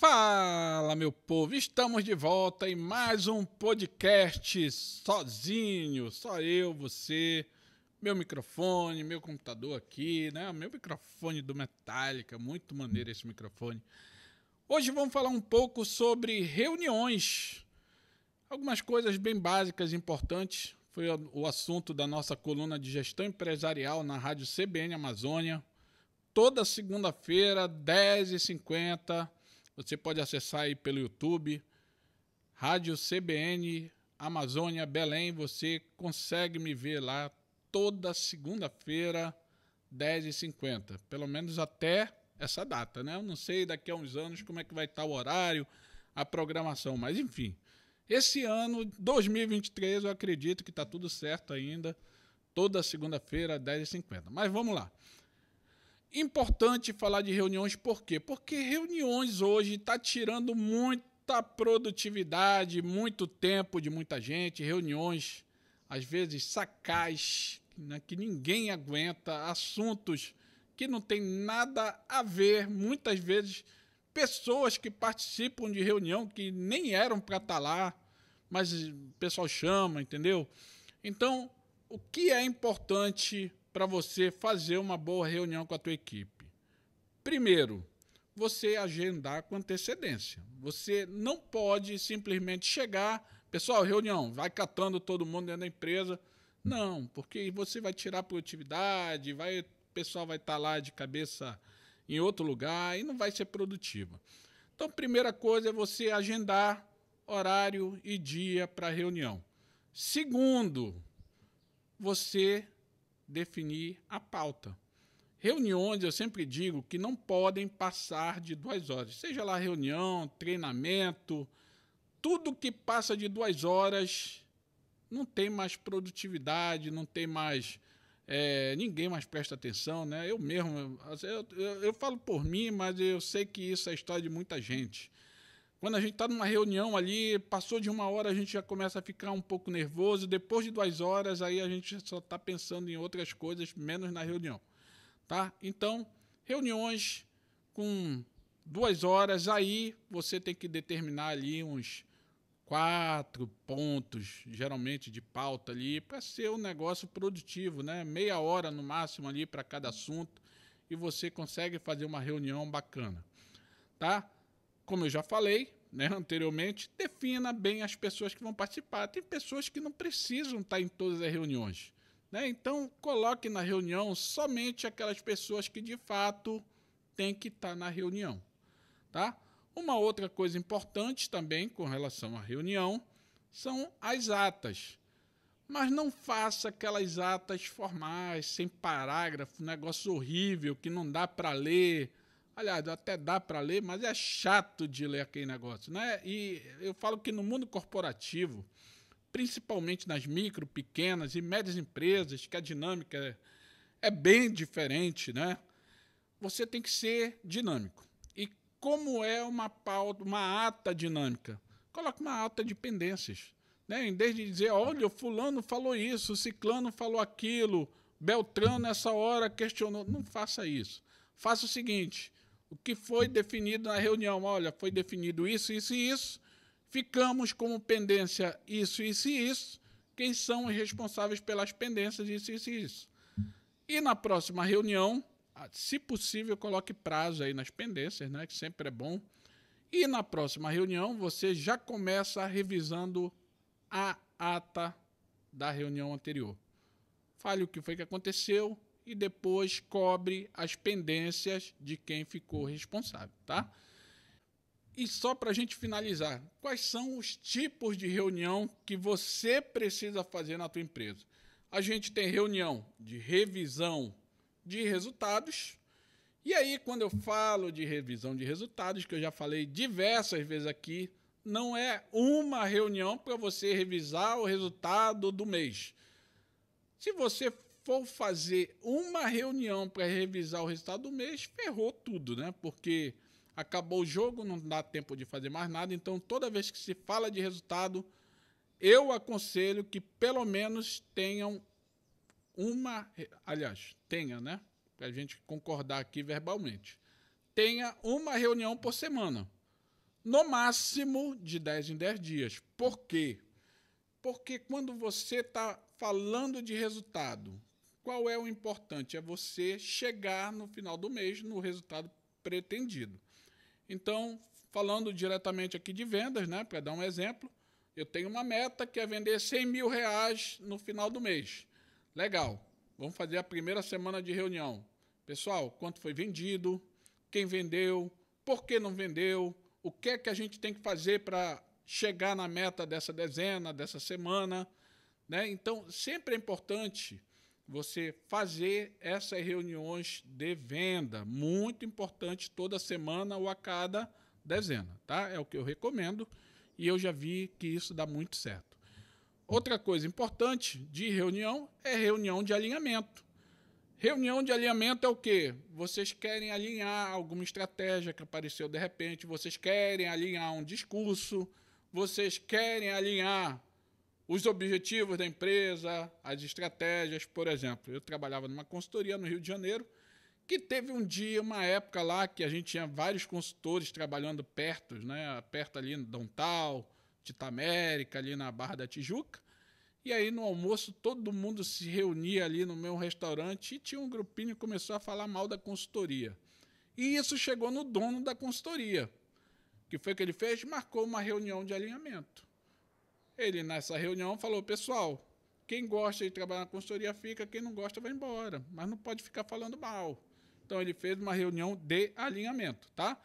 Fala, meu povo, estamos de volta em mais um podcast sozinho, só eu, você, meu microfone, meu computador aqui, né? Meu microfone do Metallica, muito maneiro esse microfone. Hoje vamos falar um pouco sobre reuniões, algumas coisas bem básicas e importantes. Foi o assunto da nossa coluna de gestão empresarial na rádio CBN Amazônia. Toda segunda-feira, 10h50, você pode acessar aí pelo YouTube, Rádio CBN Amazônia Belém, você consegue me ver lá toda segunda-feira, 10h50, pelo menos até essa data, né? Eu não sei daqui a uns anos como é que vai estar o horário, a programação, mas enfim. Esse ano, 2023, eu acredito que está tudo certo ainda, toda segunda-feira, 10h50. Mas vamos lá. Importante falar de reuniões, por quê? Porque reuniões hoje está tirando muita produtividade, muito tempo de muita gente, reuniões, às vezes sacais, né, que ninguém aguenta, assuntos que não tem nada a ver, muitas vezes pessoas que participam de reunião que nem eram para estar lá, mas o pessoal chama, entendeu? Então, o que é importante para você fazer uma boa reunião com a tua equipe? Primeiro, você agendar com antecedência. Você não pode simplesmente chegar, pessoal, reunião, vai catando todo mundo dentro da empresa. Não, porque você vai tirar produtividade, o pessoal vai estar lá de cabeça em outro lugar e não vai ser produtiva. Então, primeira coisa é você agendar horário e dia para a reunião. Segundo, você definir a pauta. Reuniões, eu sempre digo que não podem passar de 2 horas. Seja lá reunião, treinamento, tudo que passa de 2 horas não tem mais produtividade, não tem mais... ninguém mais presta atenção, né? Eu mesmo, eu falo por mim, mas eu sei que isso é a história de muita gente. Quando a gente está numa reunião ali, passou de 1 hora, a gente já começa a ficar um pouco nervoso. Depois de 2 horas, aí a gente só está pensando em outras coisas, menos na reunião. Tá? Então, reuniões com 2 horas, aí você tem que determinar ali uns 4 pontos, geralmente de pauta ali, para ser um negócio produtivo, né? Meia hora no máximo ali para cada assunto e você consegue fazer uma reunião bacana. Tá? Como eu já falei, né, anteriormente, defina bem as pessoas que vão participar. Tem pessoas que não precisam estar em todas as reuniões, né? Então, coloque na reunião somente aquelas pessoas que, de fato, têm que estar na reunião. Tá? Uma outra coisa importante também com relação à reunião são as atas. Mas não faça aquelas atas formais, sem parágrafo, negócio horrível que não dá para ler. Aliás, até dá para ler, mas é chato de ler aquele negócio, né? E eu falo que no mundo corporativo, principalmente nas micro, pequenas e médias empresas, que a dinâmica é bem diferente, né? Você tem que ser dinâmico. E como é uma ata dinâmica? Coloque uma ata de pendências. Né? Em vez de dizer, olha, o fulano falou isso, o ciclano falou aquilo, Beltrano nessa hora questionou. Não faça isso. Faça o seguinte, o que foi definido na reunião, olha, foi definido isso, isso e isso, ficamos como pendência isso, isso e isso, quem são os responsáveis pelas pendências, isso, isso e isso. E na próxima reunião, se possível, coloque prazo aí nas pendências, né, que sempre é bom. E na próxima reunião, você já começa revisando a ata da reunião anterior. Fale o que foi que aconteceu e depois cobre as pendências de quem ficou responsável, tá? E só para a gente finalizar, quais são os tipos de reunião que você precisa fazer na tua empresa? A gente tem reunião de revisão de resultados. E aí, quando eu falo de revisão de resultados, que eu já falei diversas vezes aqui, não é uma reunião para você revisar o resultado do mês. Se você for fazer uma reunião para revisar o resultado do mês, ferrou tudo, né? Porque acabou o jogo, não dá tempo de fazer mais nada. Então, toda vez que se fala de resultado, eu aconselho que pelo menos tenham tenha, né? Para a gente concordar aqui verbalmente. Tenha uma reunião por semana. no máximo de 10 em 10 dias. Por quê? Porque quando você está falando de resultado, qual é o importante? É você chegar no final do mês no resultado pretendido. Então, falando diretamente aqui de vendas, né, para dar um exemplo, eu tenho uma meta que é vender R$100.000 no final do mês. Legal, vamos fazer a primeira semana de reunião. Pessoal, quanto foi vendido? Quem vendeu? Por que não vendeu? O que é que a gente tem que fazer para chegar na meta dessa dezena, dessa semana, né? Então, sempre é importante você fazer essas reuniões de venda, muito importante toda semana ou a cada dezena, tá? É o que eu recomendo e eu já vi que isso dá muito certo. Outra coisa importante de reunião é reunião de alinhamento. Reunião de alinhamento é o quê? Vocês querem alinhar alguma estratégia que apareceu de repente, vocês querem alinhar um discurso, vocês querem alinhar os objetivos da empresa, as estratégias. Por exemplo, eu trabalhava numa consultoria no Rio de Janeiro, que teve um dia, uma época lá, que a gente tinha vários consultores trabalhando perto, né? Perto ali no Downtown, Titamérica, ali na Barra da Tijuca. E aí, no almoço, todo mundo se reunia ali no meu restaurante e tinha um grupinho que começou a falar mal da consultoria. E isso chegou no dono da consultoria. O que foi que ele fez? Marcou uma reunião de alinhamento. Ele, nessa reunião, falou, pessoal, quem gosta de trabalhar na consultoria fica, quem não gosta vai embora, mas não pode ficar falando mal. Então, ele fez uma reunião de alinhamento, tá?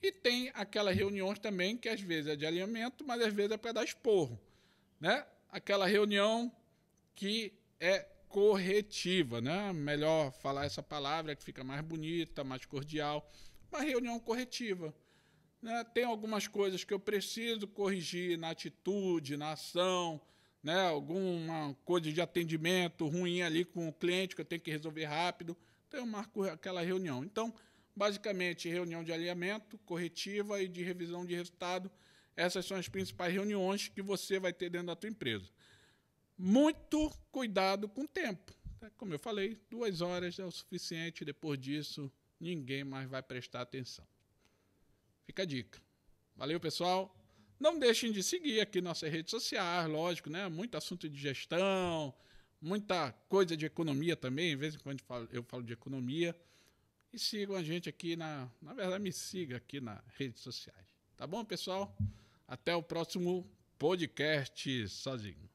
E tem aquelas reuniões também que às vezes é de alinhamento, mas às vezes é para dar esporro, né? Aquela reunião que é corretiva, né? Melhor falar essa palavra que fica mais bonita, mais cordial. Uma reunião corretiva, né? Tem algumas coisas que eu preciso corrigir na atitude, na ação, né? Alguma coisa de atendimento ruim ali com o cliente que eu tenho que resolver rápido. Então, eu marco aquela reunião. Então, basicamente, reunião de alinhamento, corretiva e de revisão de resultado. Essas são as principais reuniões que você vai ter dentro da tua empresa. Muito cuidado com o tempo. Como eu falei, 2 horas é o suficiente. Depois disso, ninguém mais vai prestar atenção. Fica a dica. Valeu, pessoal. Não deixem de seguir aqui nossas redes sociais, lógico, né? Muito assunto de gestão, muita coisa de economia também. De vez em quando eu falo de economia. E sigam a gente aqui na verdade, me siga aqui nas redes sociais. Tá bom, pessoal? Até o próximo podcast sozinho.